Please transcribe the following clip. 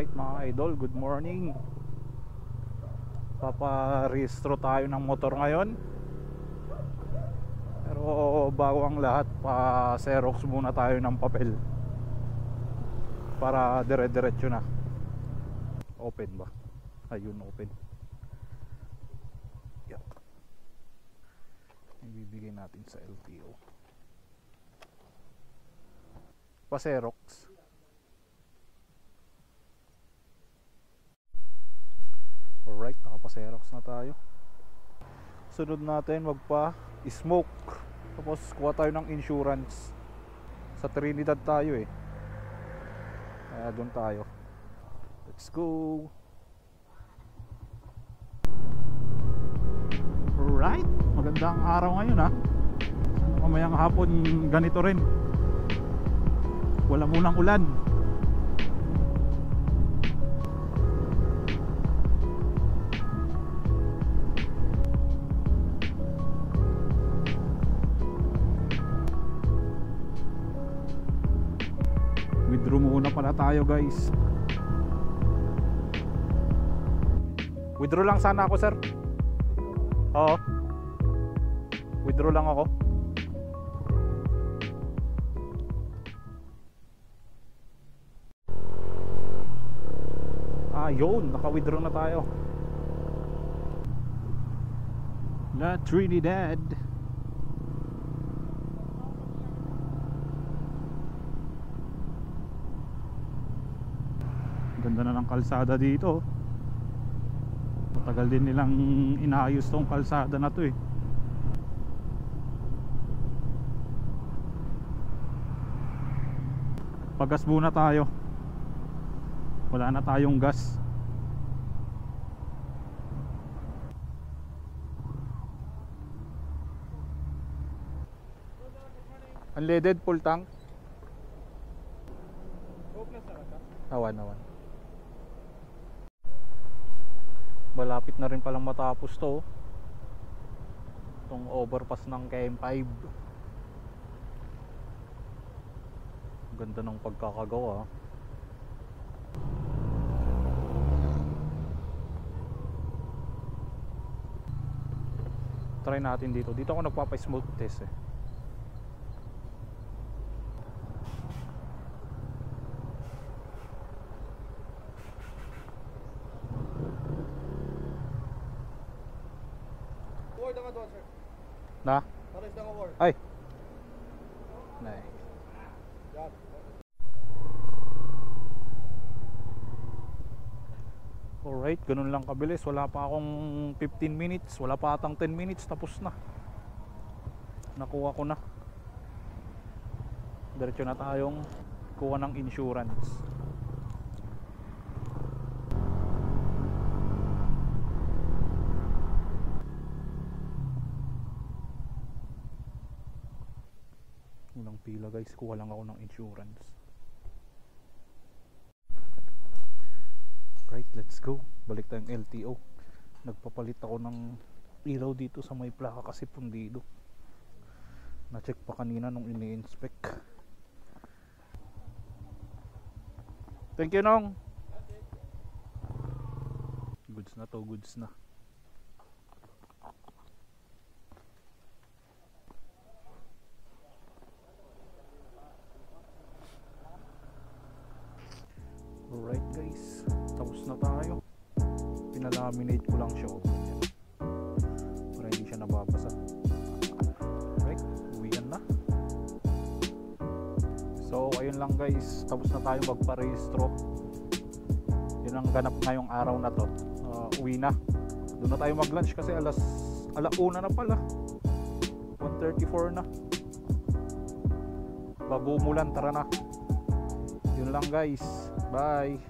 Alright mga idol, good morning. Paparehistro tayo ng motor ngayon. Pero bago ang lahat, pa-xerox muna tayo ng papel para dire-diretso na. Open ba? Ayun, open. Yeah. Ibibigay natin sa LTO. Pa-xerox. Alright, nakapa-xerox na tayo. Sunod natin magpa-smoke. Tapos kuha tayo ng insurance. Sa Trinidad tayo eh. Kaya doon tayo. Let's go. Alright, magandang araw ngayon ha. Mamayang hapon ganito rin. Wala munang ulan. Withdraw muna pala tayo guys. Withdraw lang sana ako sir. Oo, withdraw lang ako. Ayun, naka-withdraw na tayo. La Trinidad. Ganda na ng kalsada dito. Matagal din nilang inaayos tong kalsada na to eh. Pagas muna tayo. Wala na tayong gas. Unleaded full tank. Awan. Malapit na rin palang matapos to. Itong overpass ng KM5. Ganda ng pagkakagawa. Try natin dito. Dito ako nagpapa-smoke test eh. Na? Ay. Nay. Alright, ganun lang kabilis. Wala pa akong 15 minutes. Wala pa atang 10 minutes. Tapos na. Nakuha ko na. Diretso na tayong kuha ng insurance. Unang pila guys, kuha lang ako ng insurance. Right, let's go. Balik tayong LTO. Nagpapalit ako ng ilaw dito sa may plaka kasi pundido. Na-check pa kanina nung ini-inspect. Thank you Nong. Goods na to, goods na. Alright guys, tapos na tayo. Pinalaminate ko lang siya para hindi siya nababasa. Alright, uwian na. So ayun lang guys, tapos na tayo magparehistro. Yun ang ganap ngayong araw na to. Uwi na. Doon na tayo mag-lunch kasi alauna na pala. 1:34 na. Bago umulan, tara na. Yun lang guys. Bye.